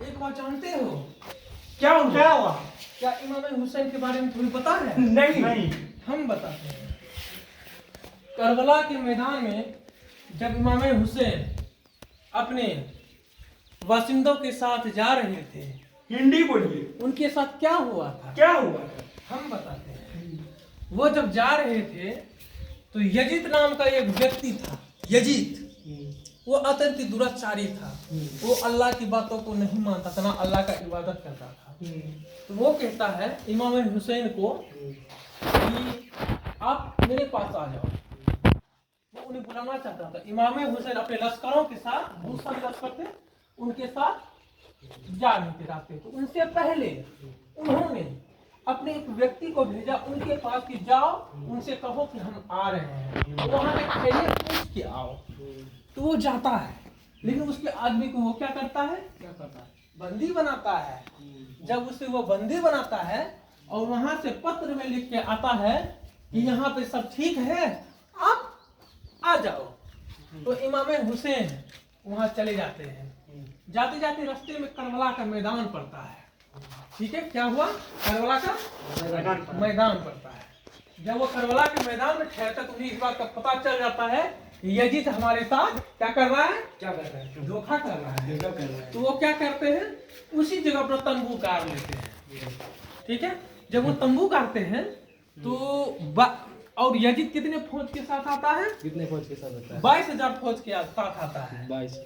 एक बात जानते हो क्या हुआ? क्या इमाम हुसैन के बारे में तुम्हें पता है? नहीं। हम बताते हैं। करबला के मैदान में जब इमाम हुसैन अपने बासिंदों के साथ जा रहे थे, हिंदी बोलिए। उनके साथ क्या हुआ था? क्या हुआ? हम बताते हैं। वो जब जा रहे थे तो यजीद नाम का एक व्यक्ति था। यजीद वो अत्यंत दुराचारी था। वो अल्लाह की बातों को नहीं मानता था, ना अल्लाह का इबादत करता था। तो वो कहता है इमाम हुसैन को कि आप मेरे पास आ जाओ। वो उन्हें बुलाना चाहता था। इमाम हुसैन अपने लश्करों के साथ, बहुत सारे लश्कर थे, उनके साथ जा रहे थे रास्ते। तो उनसे पहले उन्होंने अपने एक व्यक्ति को भेजा उनके पास कि जाओ उनसे कहो कि हम आ रहे हैं, वहां पे खैरियत पूछ के आओ। तो वो जाता है, लेकिन उसके आदमी को वो क्या करता है? बंदी बनाता है। जब उसे वो बंदी बनाता है और वहां से पत्र में लिख के आता है कि यहाँ पे सब ठीक है, आप आ जाओ। तो इमाम हुसैन वहां चले जाते हैं। जाते जाते रास्ते में करबला का मैदान पड़ता है। ठीक है, क्या हुआ? करबला का मैदान पड़ता है। जब वो करबला के मैदान में ठहरता तो उन्हें इस बात का पता चल जाता है यजीद हमारे साथ क्या कर रहा है? धोखा कर रहा है। तो वो क्या करते हैं? उसी जगह पर तंबू गाड़ लेते हैं। ठीक है, जब वो तंबू गाड़ते हैं तो और यजीद कितने फौज के साथ आता है? कितने फौज के साथ आता है? 22,000 फौज के साथ आता है। 22।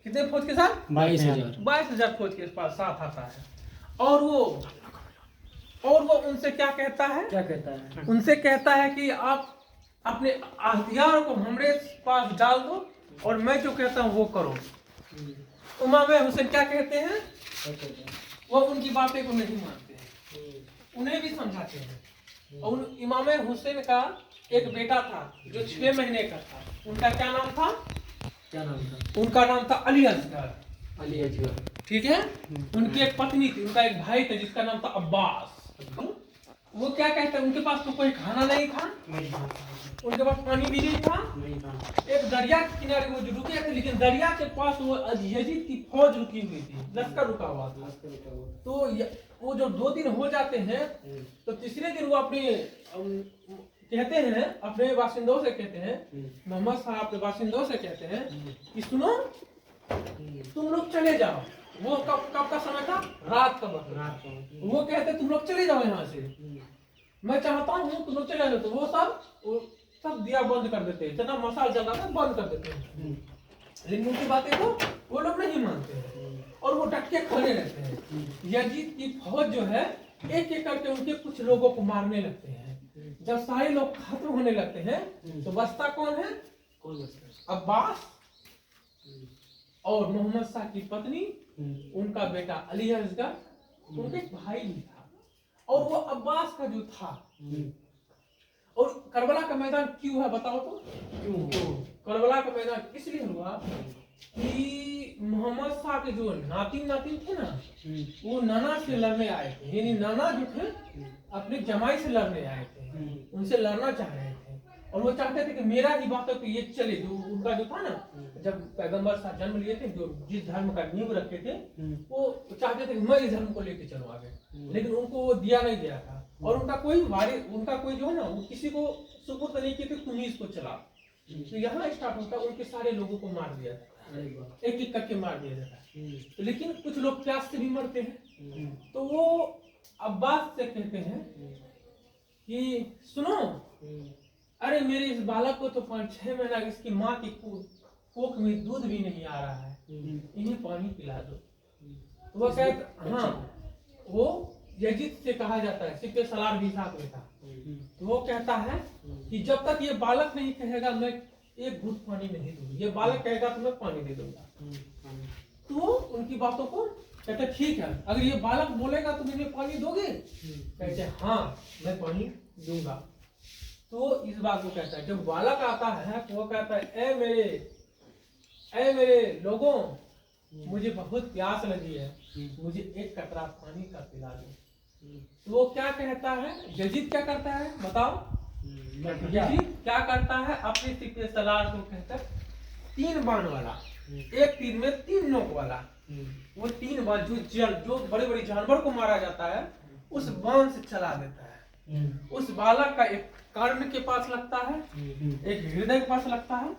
कितने फौज के साथ? 22,000 फौज के साथ आता है। और वो उनसे क्या कहता है? उनसे कहता है कि आप अपने हथियार को हमारे पास डाल दो और मैं जो कहता हूँ वो करो। इमाम हुसैन क्या कहते हैं? वो उनकी बातें को नहीं मानते हैं, उन्हें भी समझाते हैं। और इमाम हुसैन का एक बेटा था जो 6 महीने का था। उनका क्या नाम था? उनका नाम था अली असगर। ठीक है, उनकी एक पत्नी थी, उनका एक भाई था जिसका नाम था अब्बास। वो क्या कहते हैं? उनके पास तो कोई खाना नहीं था, उनके पास पानी भी नहीं था। एक दरिया के किनारे वो जो रुके थे, लेकिन दरिया के पास वो यजीद की फौज रुकी हुई थी, लश्कर रुका हुआ था। तो वो जो 2 दिन हो जाते हैं तो तीसरे दिन वो अपने कहते हैं, अपने बासिंदों से कहते हैं, मोहम्मद साहब अपने बासिंदों से कहते हैं कि सुनो तुम लोग चले जाओ। वो कब का समय था? रात का वक्त। वो कहते तुम लोग चले जाओ यहाँ से, मैं चाहता हूँ तुम लोग चले जाओ। तो वो सब दिया बंद कर देते हैं, जितना मसाला जल रहा था बंद कर देते हैं। लेकिन उनकी बातें तो वो लोग नहीं मानते हैं और वो डट के खड़े रहते हैं। यजीद की फौज जो है एक एक करके उनके कुछ लोगों को मारने लगते हैं। जब सारे लोग खत्म होने लगते हैं तो बचता कौन है? अब्बास और मोहम्मद शाह की पत्नी, उनका बेटा अली असगर, उनके भाई भी था। और वो अब्बास का जो था। और करबला का मैदान क्यों है बताओ तो? क्यों करबला का मैदान इसलिए हुआ कि मोहम्मद शाह के जो नातिन थे ना, वो नाना से लड़ने आए थे। यानी नाना जो थे अपने जमाई से लड़ने आए थे, उनसे लड़ना चाह रहे थे। और वो चाहते थे कि मेरा ही बात तो ये चले। जो उनका जो था ना, जब पैगंबर साहब जन्म लिए थे, जो जिस धर्म का नींव रखे थे, वो चाहते थे कि मैं इस धर्म को लेके चलूं आगे। लेकिन उनको वो दिया नहीं गया था। और उनका कोई जो है ना, वो किसी को सुपुर्द नहीं किए थे, तुम ही इसको चला। तो यहाँ स्टार्ट होता है, उनके सारे लोगों को मार दिया जाता है, एक एक करके मार दिया जाता है। लेकिन कुछ लोग प्यास से भी मरते हैं। तो वो अब्बास से कहते हैं कि सुनो, अरे मेरे इस बालक को तो 5-6 महीना इसकी माँ की कोख में दूध भी नहीं आ रहा है, इन्हें पानी पिला दो। तो वो कहते हाँ, वो यजीद से कहा जाता है, सिक्के सलार भी साथ में था। तो वो कहता है कि जब तक ये बालक नहीं कहेगा मैं एक घूंट पानी नहीं दूंगा, ये बालक कहेगा तो मैं पानी दे दूंगा। तो उनकी बातों को कहते ठीक है, अगर ये बालक बोलेगा तो मुझे पानी दोगे? कहते हाँ मैं पानी दूंगा। तो इस बात को कहता है, जब बालक आता है तो वो कहता है ऐ मेरे लोगों, मुझे बहुत प्यास लगी है, मुझे एक कतरा पानी का पिला दो। तो वो क्या कहता है? यजीद क्या करता है बताओ? यजीद क्या करता है? अपने सिक्के सलार को कहता है 3 बाण वाला, एक तीर में 3 नोक वाला, वो 3 बार जो बड़े बड़े जानवर को मारा जाता है उस बाण से चला देता है। उस बालक का एक कर्ण के पास लगता है, एक हृदय के पास लगता है,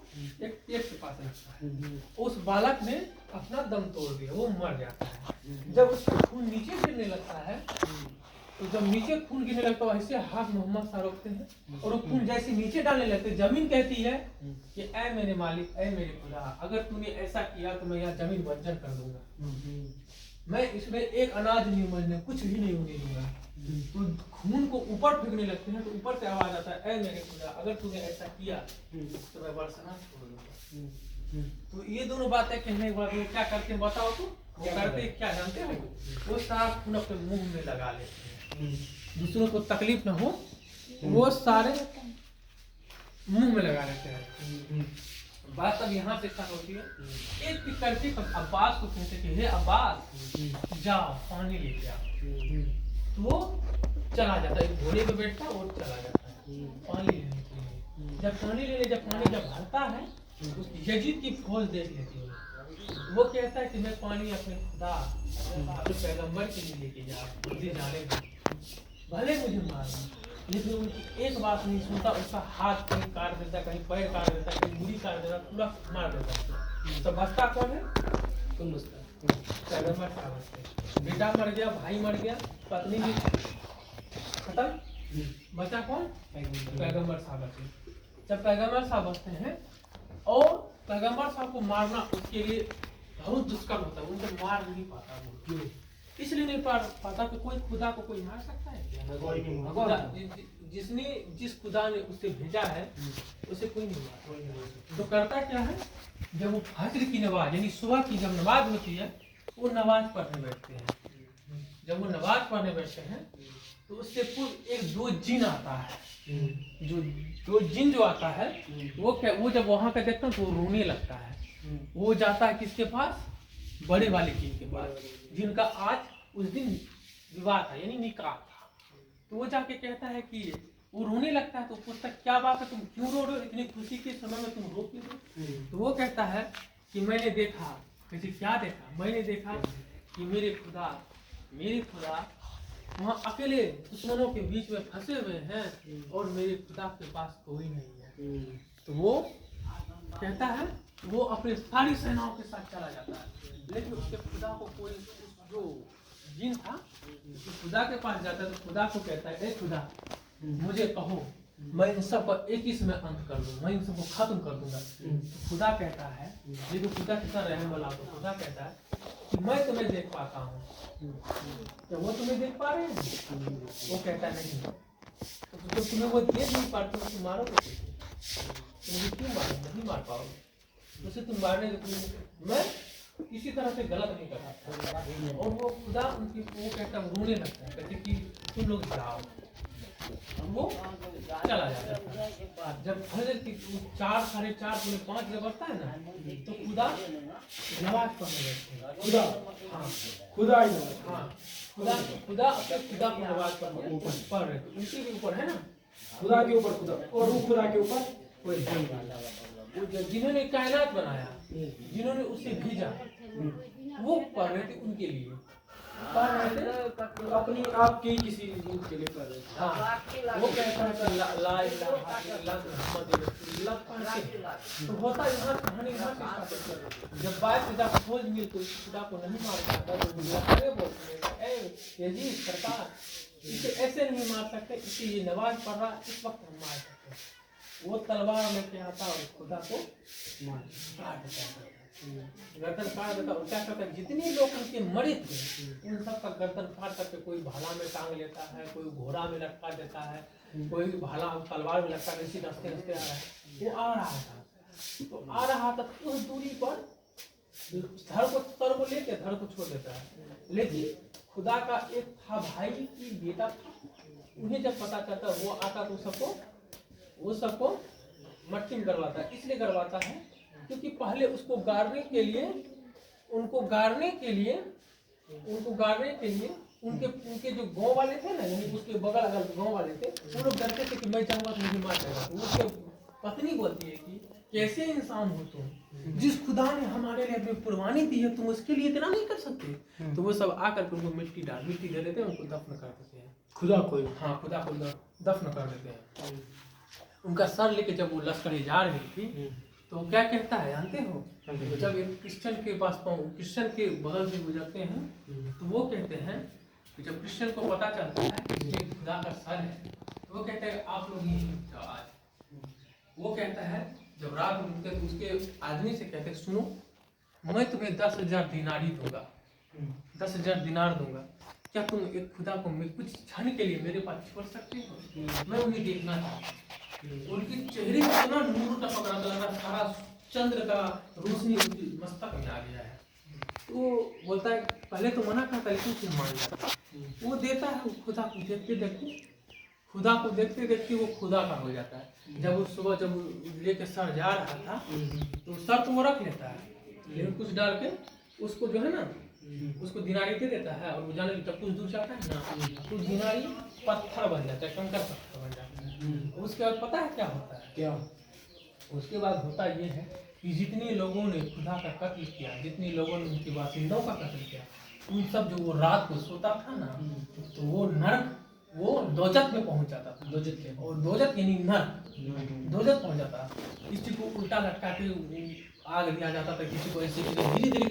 एक पेट के पास लगता है। उस बालक ने अपना दम तोड़ दिया, वो मर जाता है। जब उसका खून नीचे गिरने लगता है तो जब नीचे खून गिरने लगता है ऐसे हाथ मोहम्मद शाह रोकते हैं और वो खून जैसे नीचे डालने लगते हैं, जमीन कहती है कि ऐ मेरे मालिक, ऐ मेरे खुदा, अगर तूने ऐसा किया तो मैं यहाँ जमीन बंजर कर दूंगा, मैं इसमें एक अनाज नहीं उमड़ने, कुछ भी नहीं होने दूंगा। तो खून को ऊपर फेंकने लगते हैं तो ऊपर से आवाज आता है, ऐ मेरे खुदा, अगर तूने ऐसा किया तो मैं बरसना छोड़ दूंगा। तो ये दोनों बातें कहने के बाद वो क्या करते हैं बताओ तो? वो करते क्या जानते हो? वो सारा खून अपने मुंह में लगा लेते हैं, दूसरों को तकलीफ ना हो, वो सारे मुंह में लगा लेते हैं। बात अब यहाँ से स्टार्ट होती है। एक करके अब्बास को कहते कि हे अब्बास जाओ पानी लेके आओ। तो वो चला जाता है, घोड़े पे बैठता है और चला जाता है पानी लेने के लिए। जब पानी जब भरता है उसकी यजीद की फौज देख लेती है। वो कहता है कि मैं पानी अपने खुदा अपने पैगंबर के लिए लेके जाने भले मुझे मारना, लेकिन उनकी एक बात नहीं सुनता। उसका हाथ कहीं काट देता, कहीं पैर काट देता, कहीं मुड़ी काट देता, पूरा मार देता। तो बचता कौन है? तुम पैगंबर साहब बचते। बेटा मर गया, भाई मर गया, पत्नी भी खत्म, बचा कौन? पैगंबर साहब बचे। जब पैगंबर साहब बचते हैं और पैगंबर साहब को मारना उसके लिए बहुत दुष्कर होता है, उनसे मार नहीं पाता वो। इसलिए नहीं पाता कि कोई खुदा को कोई मार सकता है? जिस खुदा ने उसे भेजा है उसे कोई नहीं मार। तो करता क्या है, जब वो फजर की नमाज यानी सुबह की जब नमाज होती है वो नमाज पढ़ने बैठते हैं। जब वो नमाज पढ़ने बैठते हैं तो उससे पूर्व एक दो जिन आता है। जो जिन जो आता है वो जब वहां का देखता है तो वो रोने लगता है। वो जाता है किसके पास? बड़े वाले जिन के पास, जिनका आज उस दिन विवाह था यानी निकाह था। तो वो जाके कहता है कि वो रोने लगता है। तो पूछता क्या बात है, तुम क्यों रो रहे हो? इतनी खुशी के समय में तुम रो क्यों रहे हो? तो वो कहता है कि मैंने देखा। कैसे क्या देखा? मैंने देखा कि मेरे खुदा वहाँ अकेले दुश्मनों के बीच में फंसे हुए हैं और मेरे खुदा के पास कोई नहीं है। तो वो कहता है वो अपने सारी सेनाओं के साथ चला जाता है, लेकिन उसके खुदा को कोई जो जिन था खुदा के पास जाता है तो खुदा को कहता है, ए खुदा मुझे कहो, मैं इन सब पर एक ही समय अंत कर दूं, मैं इन सबको खत्म कर दूंगा। तो खुदा कहता है, लेकिन खुदा कितना रहने वाला तो खुदा कहता है कि मैं तुम्हें देख पाता हूँ। क्या वो तुम्हें देख पा रहे हैं? वो कहता नहीं। तो तुम्हें वो देख नहीं पाते तो तुम मारोगे कैसे? तुम क्यों मारोगे? नहीं मार पाओगे। उसे तुम मारने मैं किसी तरह से गलत नहीं कर सकता। और वो खुदा उनकी वो कहता है, रोने लगता है, कहते कि तुम लोग जाओ। वो चला जाता है। जब फजर की 4, 4:30, 5 जब बजता है ना तो खुदा नमाज पढ़ने बैठते हैं। खुदा अपने खुदा को नमाज पढ़ रहे थे। उनके भी ऊपर है ना, खुदा के ऊपर खुदा और वो खुदा के ऊपर कोई जिन्होंने कायनात बनाया, जिन्होंने उसे भेजा, वो पढ़ रहे थे उनके लिए, पढ़ रहे थे अपनी आप के किसी रूप के लिए पढ़ रहे थे। हाँ, वो कहता है कि ला इलाहा इल्लल्लाह मुहम्मद रसूलुल्लाह पढ़ते। तो होता यहाँ कहानी यहाँ से स्टार्ट होती है। जब बात खुदा को खोज मिली तो खुदा को नहीं मार सकता, तो बुलाते बोलते हैं, ए यजीद सरकार इसे ऐसे नहीं मार सकते, इसे ये नमाज पढ़ रहा इस वक्त हम मार सकते हैं। वो तलवार में क्या आता और खुदा को मार काट देता, गर्दन काट देता। और क्या करता है, जितने लोग उनके मरे थे उन सब का गर्दन काट करके कोई भाला में टांग लेता है, कोई घोड़ा में लटका देता है, कोई भाला तलवार में लटका इसी रास्ते रास्ते आ रहा है। वो आ रहा था तो आ रहा था उस दूरी पर धड़ को लेके धड़ को छोड़ देता है। लेकिन खुदा का एक था भाई की बेटा था, उन्हें जब पता चलता वो आता तो वो सबको मट्टी में करवाता है। इसलिए करवाता है क्योंकि पहले उसको गाड़ने के लिए उनके जो गांव वाले थे ना, यानी उसके बगल अगल गांव वाले थे, वो लोग डरते थे कि मैं जाऊंगा तो मुझे मार देगा। तो उसके पत्नी बोलती है कि कैसे इंसान हो तुम, जिस खुदा ने हमारे लिए अपनी कुर्बानी दी है, तुम उसके लिए इतना नहीं कर सकते। तो वो सब आकर के उनको मिट्टी दे देते हैं, उनको दफन कर देते हैं। खुदा को? हाँ, खुदा को दफन कर देते हैं। उनका सर लेके जब वो लश्कर जा रही थी तो क्या कहता है जानते हो? जब एक क्रिश्चियन के पास क्रिश्चियन के बगल से गुजरते हैं तो वो कहते हैं कि जब क्रिश्चियन को पता चलता है कि खुदा का सर है तो वो कहते हैं आप लोग नहीं जाओ आज। वो कहता है जब रात में उठते तो उसके आदमी से कहते सुनो, मैं तुम्हें 10,000 दिनारी दूंगा, 10,000 दिनार दूंगा, क्या तुम एक खुदा को कुछ क्षण के लिए मेरे पास छोड़ सकते हो? मैं उन्हें देखना चाहता हूँ। उनके चेहरे में इतना नूर टपक रहा था, सारा चंद्र का रोशनी उनकी मस्तक में आ गया है। तो बोलता है पहले तो मना करता लेकिन फिर मान जाता। वो देता है खुदा को देखते देखते, खुदा को देखते देखते वो खुदा का हो जाता है। जब वो सुबह जब लेके सर जा रहा था तो सर तो वो रख लेता है लेकिन कुछ डाल के उसको जो है ना उसको दिनारी दे देता है और वो जाने जब कुछ दूर जाता है ना तो दिनारी पत्थर बन जाता है, कंकड़ पत्थर बन जाता है। उसके बाद पता है क्या होता है? क्या? उसके बाद होता ये है कि जितने लोगों ने खुदा का कत्ल किया, जितने लोगों ने उनके बासिंदों का कत्ल किया, उन सब जो वो रात को सोता था ना तो वो नरक, वो दोजख में पहुंच जाता था। दोजख के? और दोजख यानी नरक, दोजख पहुंच जाता। किसी को उल्टा लटका के आग दिया जाता था, किसी को ऐसे धीरे धीरे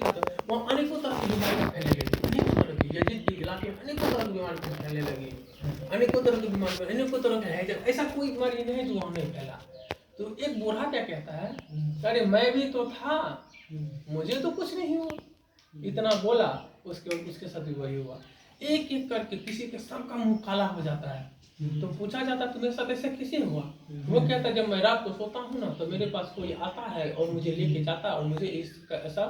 वहाँ अनेकों तरह की बीमारियाँ फैलने लगी, अनेकों तरह की यजीद के इलाके में अनेकों तरह की बीमारी फैलने लगी, अनेकों तरह की बीमारी, अनेकों तरह के हैजर, ऐसा कोई बीमारी नहीं है जो वहाँ नहीं फैला। तो एक बूढ़ा क्या कहता है, अरे मैं भी तो था, मुझे तो कुछ नहीं हुआ। इतना बोला, उसके साथ भी वही हुआ। एक एक करके किसी के सबका मुंह काला हो जाता है। तो पूछा जाता तुम्हारे साथ ऐसा किसी हुआ? वो कहता जब मैं रात को सोता हूँ ना तो मेरे पास कोई आता है और मुझे लेके जाता है और मुझे ऐसा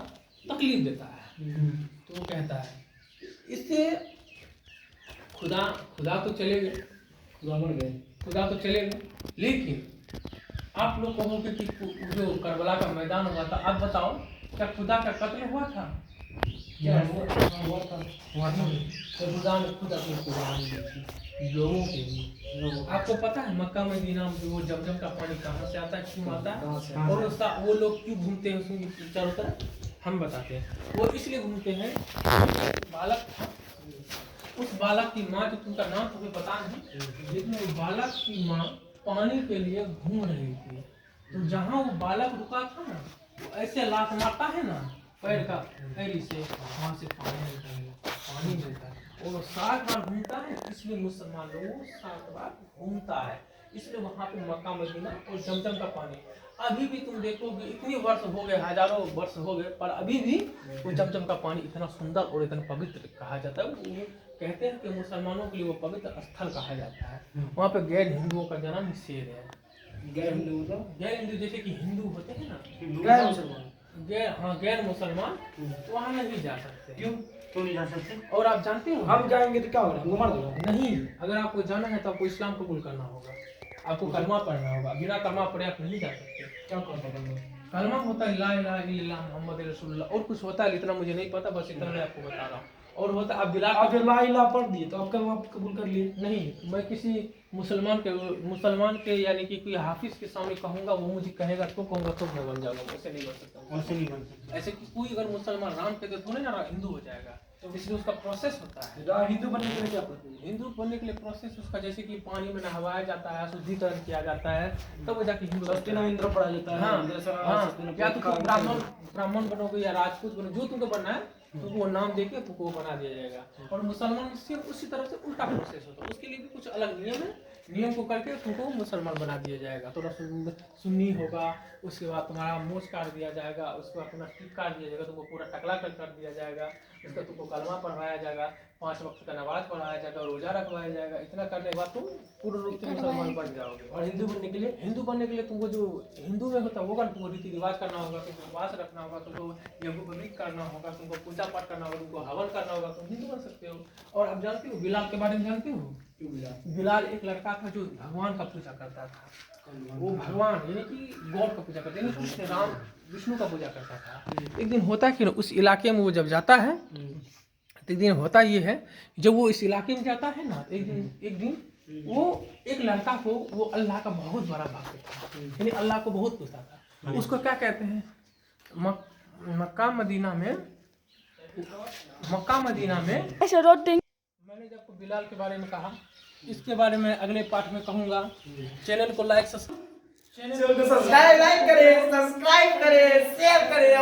तकलीफ देता है। तो वो कहता है इससे खुदा तो चले गए, खुदा मर गए, खुदा तो चले गए, लेकिन आप लोग कहोगे कि जो करबला का मैदान हुआ था, आप बताओ क्या खुदा का कत्ल हुआ था? क्या हुआ था? तो खुदा ने खुद अपनी कुर्बानी दी थी लोगों के लिए। आपको पता है मक्का मदीना में वो जमजम का पानी कहाँ से आता है, क्यों आता है, और उसका वो लोग क्यों घूमते हैं उसमें चारों तरफ? हम बताते हैं। वो इसलिए घूमते हैं, बालक था, उस बालक की माँ, जो तुमका नाम तुम्हें पता नहीं, लेकिन वो बालक की माँ पानी के लिए घूम रही थी। तो जहाँ वो बालक रुका था ना, वो ऐसे लात मारता है ना पैर का, पैरी से वहाँ से पानी मिलता है और 7 बार घूमता है। इसलिए मुसलमान लोगों 7 बार घूमता है, इसलिए वहाँ पे मक्का मदीना और जमजम का पानी अभी भी तुम देखोगे, इतनी वर्ष हो गए, हजारों वर्ष हो गए, पर अभी भी वो जमजम का पानी इतना सुंदर और इतना पवित्र कहा जाता है। वो कहते हैं कि मुसलमानों के लिए वो पवित्र स्थल कहा जाता है। वहाँ पे गैर हिंदुओं का जन्म निषेध है। गैर हिंदू मतलब? गैर हिंदू जैसे कि हिंदू होते हैं ना, गैर मुसलमान, गैर मुसलमान तो वहाँ नहीं जा सकते। क्यों नहीं जा सकते? और आप जानते हो हम जाएंगे तो क्या होगा, हमको मार देगा? नहीं, अगर आपको जाना है तो आपको इस्लाम कबूल करना होगा, आपको कलमा पढ़ना होगा। बिना कलमा पढ़े आप नहीं जा सकते। क्या करना? कलमा होता है ला इलाहा इल्लल्लाह मुहम्मद रसूलुल्लाह, और कुछ होता है इतना मुझे नहीं पता, बस इतना मैं आपको बता रहा हूँ। और होता है आप ला इलाहा पढ़ दिए तो आप कलमा कबूल कर लिए? नहीं, मैं किसी मुसलमान के यानी कि कोई हाफिज के सामने कहूँगा, वो मुझे कहेगा तो कहूँगा तो मैं बन जाऊँगा, वैसे नहीं बन सकता। वैसे नहीं बन सकता। ऐसे कि कोई अगर मुसलमान राम कहते थोड़े ना हिंदू हो जाएगा, तो इसलिए उसका प्रोसेस होता है। हिंदू बनने के लिए क्या करते हैं? हिंदू बनने के लिए प्रोसेस उसका जैसे कि पानी में नहवाया जाता है, शुद्धिकरण किया जाता है, तब वो जाके हिंदू इंद्र पढ़ा जाता है। हाँ, या तो ब्राह्मण बनोगे या राजपूत बनो, जो तुमको बनना है तो वो नाम देके तुमको बना दिया जाएगा। और मुसलमान सिर्फ उसी तरह से उल्टा प्रोसेस होता है, उसके लिए भी कुछ अलग नियम है, नियम को करके तुमको मुसलमान बना दिया जाएगा। थोड़ा सुन्नी होगा, उसके बाद तुम्हारा मूछ काट दिया जाएगा, उसके बाद तुम्हारा टीक काट दिया जाएगा, तुमको पूरा टकला कर दिया जाएगा, उसका तुमको कलमा पढ़वाया जाएगा, 5 वक्त का नमाज पढ़ाया जाएगा, रोजा रखवाया जाएगा। इतना करने के बाद तुम पूर्ण रूप से मुसलमान बन जाओगे। और हिंदू बनने के लिए तुमको जो हिंदू में होता है वो तुमको रीति रिवाज करना होगा, तुमको उपवास रखना होगा, तुमको यज्ञोपवीत करना होगा, तुमको पूजा पाठ करना होगा, तुमको हवन करना होगा, तुम हिंदू बन सकते हो। और आप जानते हो बिलाल के बारे में जानते हो? बिलाल एक लड़का था जो भगवान का पूजा करता था। वो भगवान यानी कि गॉड का पूजा करता, यानी कृष्ण राम विष्णु का पूजा करता था। एक दिन होता है कि उस इलाके में वो जब जाता है तो एक दिन होता ये है, जब वो इस इलाके में जाता है ना, एक दिन वो एक लड़का को, वो अल्लाह का बहुत बड़ा भक्त था, यानी अल्लाह को बहुत पूछता था। उसको क्या कहते हैं? मक्का मदीना में मैंने जब बिलाल के बारे में कहा, इसके बारे में अगले पार्ट में कहूँगा। चैनल को सब्सक्राइब करें, शेयर करें।